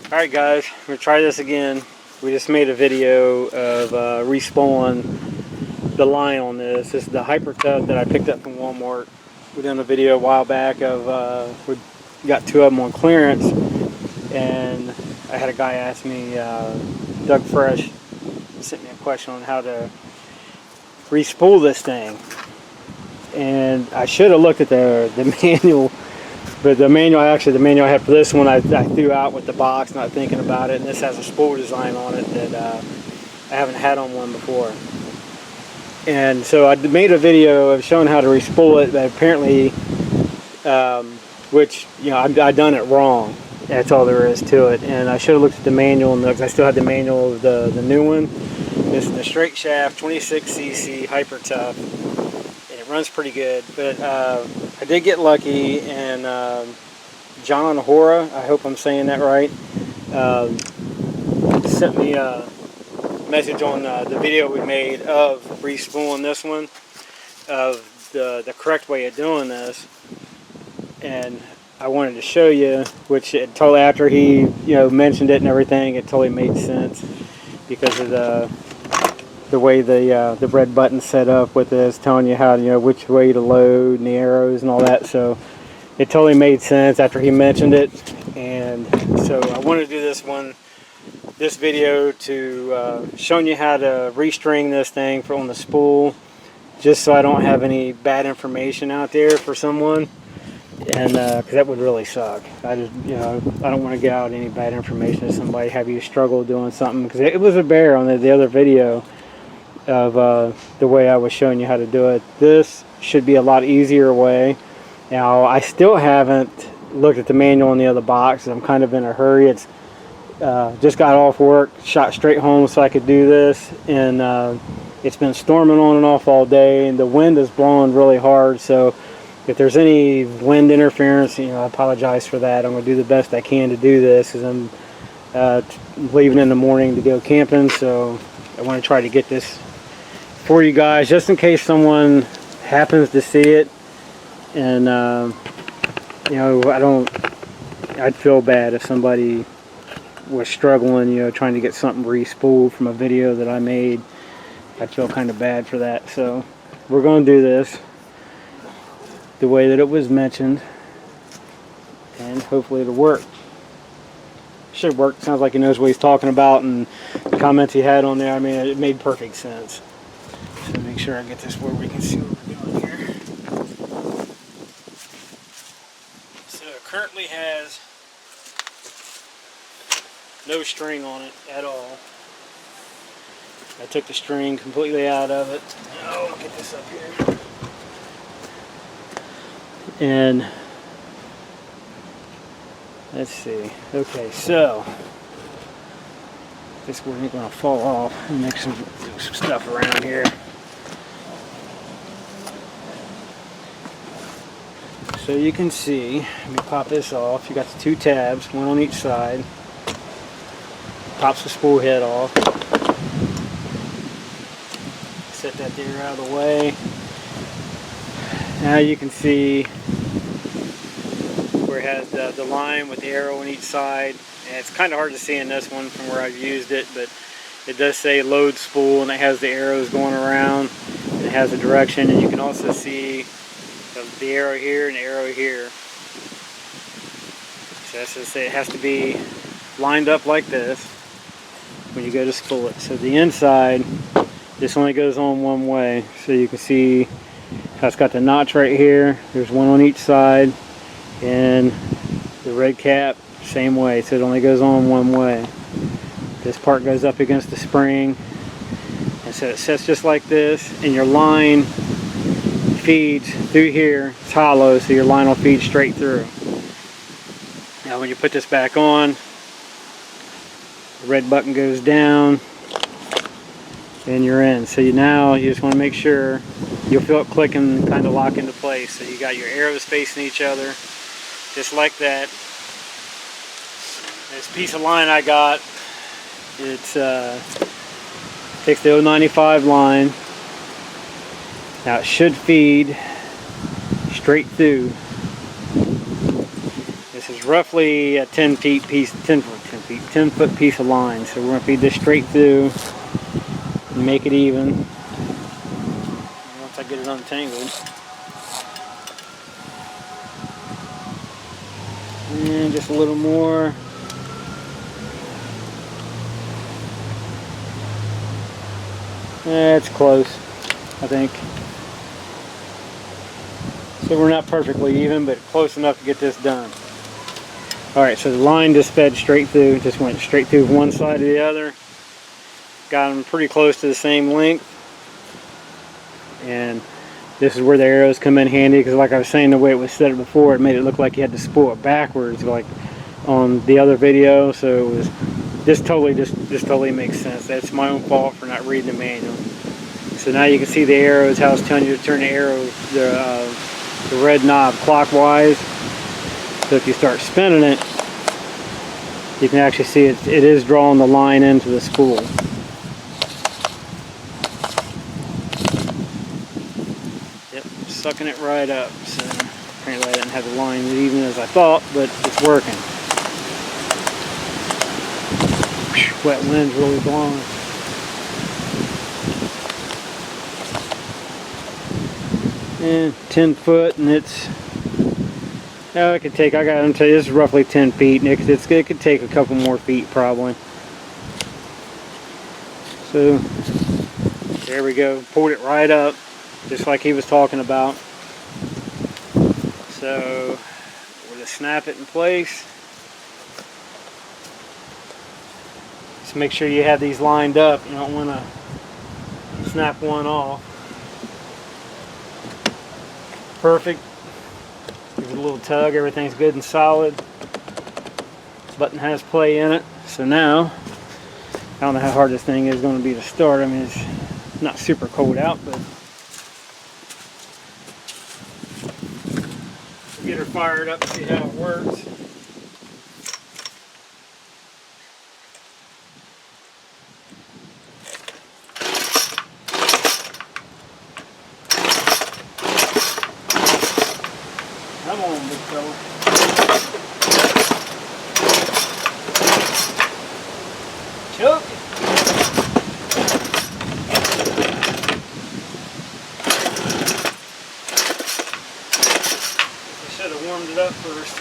Alright guys, I'm going to try this again. We just made a video of respooling the line on this. This is the Hyper Tub that I picked up from Walmart. We done a video a while back of, we got two of them on clearance, and I had a guy ask me, Doug Fresh, sent me a question on how to respool this thing. And I should have looked at the manual. But the manual I had for this one, I threw out with the box, not thinking about it. And this has a spool design on it that I haven't had on one before. And so I made a video of showing how to respool it, but apparently, which, you know, I done it wrong. That's all there is to it. And I should have looked at the manual, because I still had the manual of the new one. This is the straight shaft 26cc Hyper Tough. Runs pretty good, but I did get lucky, and John Hora, I hope I'm saying that right, sent me a message on the video we made of respooling this one, of the correct way of doing this, and I wanted to show you, which it totally, after he mentioned it and everything, it totally made sense because of the way the red button set up with this, telling you how, which way to load and the arrows and all that. So it totally made sense after he mentioned it. And so I wanted to do this video to showing you how to restring this thing on the spool, just so I don't have any bad information out there for someone. And because that would really suck. I just, I don't want to get out any bad information to somebody, have you struggle doing something, because it was a bear on the other video of the way I was showing you how to do it. This should be a lot easier way. Now, I still haven't looked at the manual in the other box. I'm kind of in a hurry. It's just got off work, shot straight home so I could do this, and it's been storming on and off all day, and the wind is blowing really hard. So if there's any wind interference, I apologize for that. I'm going to do the best I can to do this, because I'm leaving in the morning to go camping. So I want to try to get this for you guys, just in case someone happens to see it, and I'd feel bad if somebody was struggling, trying to get something re-spooled from a video that I made. I'd feel kind of bad for that. So we're going to do this the way that it was mentioned, and hopefully it'll work. Should work. Sounds like he knows what he's talking about, and the comments he had on there, I mean, it made perfect sense. So make sure I get this where we can see what we're doing here. So it currently has no string on it at all. I took the string completely out of it. Oh, I'll get this up here. And let's see. Okay, so this one ain't gonna fall off, and make some stuff around here. So you can see, let me pop this off. You got the two tabs, one on each side. Pops the spool head off. Set that there out of the way. Now you can see where it has the line with the arrow on each side. And it's kind of hard to see in this one from where I've used it, but it does say load spool, and it has the arrows going around. It has a direction, and you can also see the arrow here and the arrow here. So that's just, it has to be lined up like this when you go to spool it. So the inside, this only goes on one way. So you can see how it's got the notch right here. There's one on each side, and the red cap, same way. So it only goes on one way. This part goes up against the spring, and so it sets just like this, and your line feeds through here. It's hollow, so your line will feed straight through. Now when you put this back on, the red button goes down, and you're in. So now you just want to make sure you'll feel it click and kind of lock into place. So you got your arrows facing each other, just like that. This piece of line I got, it's takes the 095 line. Now it should feed straight through. This is roughly a 10 feet piece, 10 feet, feet, 10-foot piece of line. So we're going to feed this straight through and make it even. Once I get it untangled. And just a little more. It's close, I think. So we're not perfectly even, but close enough to get this done. Alright, so the line just fed straight through, just went straight through one side to the other. Got them pretty close to the same length. And this is where the arrows come in handy, because like I was saying, the way it was set up before, it made it look like you had to spool it backwards like on the other video. So it was this totally makes sense. That's my own fault for not reading the manual. So now you can see the arrows, how it's telling you to turn the arrow, the red knob clockwise. So if you start spinning it, you can actually see it is drawing the line into the spool. Yep, sucking it right up. So apparently I didn't have the line as even as I thought, but it's working. Wet wind's really blowing. And 10 foot, and it's, oh, it could take, I gotta tell you, this is roughly 10 feet, and it could take a couple more feet probably. So there we go, pulled it right up, just like he was talking about. So we're gonna snap it in place. Just make sure you have these lined up. You don't want to snap one off. Perfect. Give it a little tug, everything's good and solid. Button has play in it. So now, I don't know how hard this thing is going to be to start. I mean, it's not super cold out, but we'll get her fired up and see how it works. Come on, big fella. Choke it. I should have warmed it up first.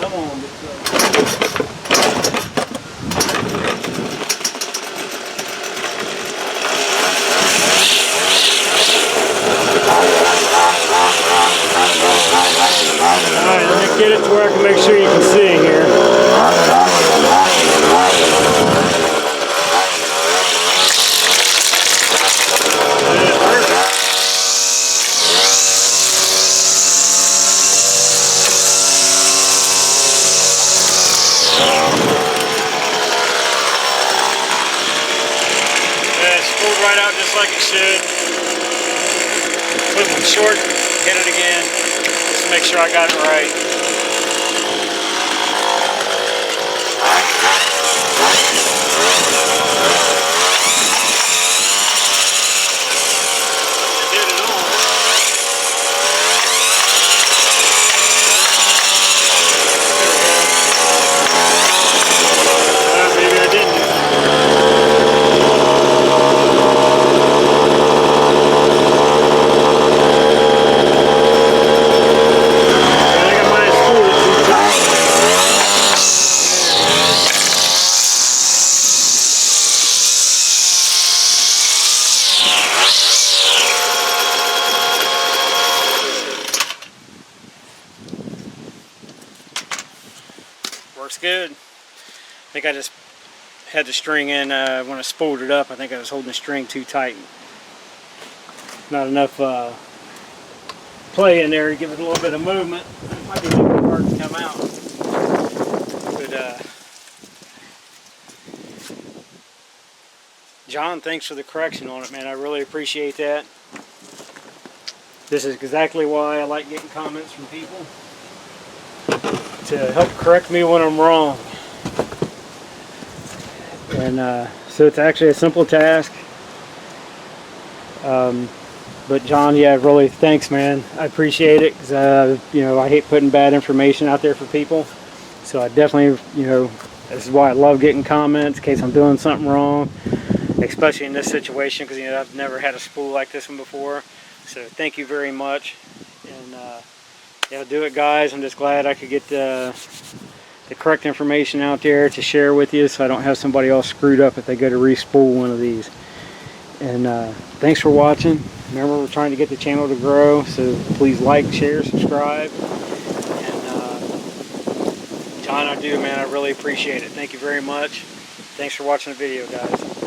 Come on, big fella. Alright, let me get it to where I can make sure you can see here. It's pulled right out just like it should. Put it short, hit it again. Just to make sure I got it right. Did it on. Maybe I didn't. Works good. I think I just had the string in when I spooled it up. I think I was holding the string too tight. Not enough play in there to give it a little bit of movement. It might be a little bit hard to come out. But John, thanks for the correction on it, man. I really appreciate that. This is exactly why I like getting comments from people, to help correct me when I'm wrong. And so it's actually a simple task, but But John, yeah, really thanks, man. I appreciate it, because you know, I hate putting bad information out there for people. So I definitely, you know, this is why I love getting comments in case I'm doing something wrong, especially in this situation, because, you know, I've never had a spool like this one before. So thank you very much, and yeah, do it, guys. I'm just glad I could get the correct information out there to share with you, so I don't have somebody else screwed up if they go to re-spool one of these. And thanks for watching. Remember, we're trying to get the channel to grow, so please like, share, subscribe. And John, I do, man. I really appreciate it. Thank you very much. Thanks for watching the video, guys.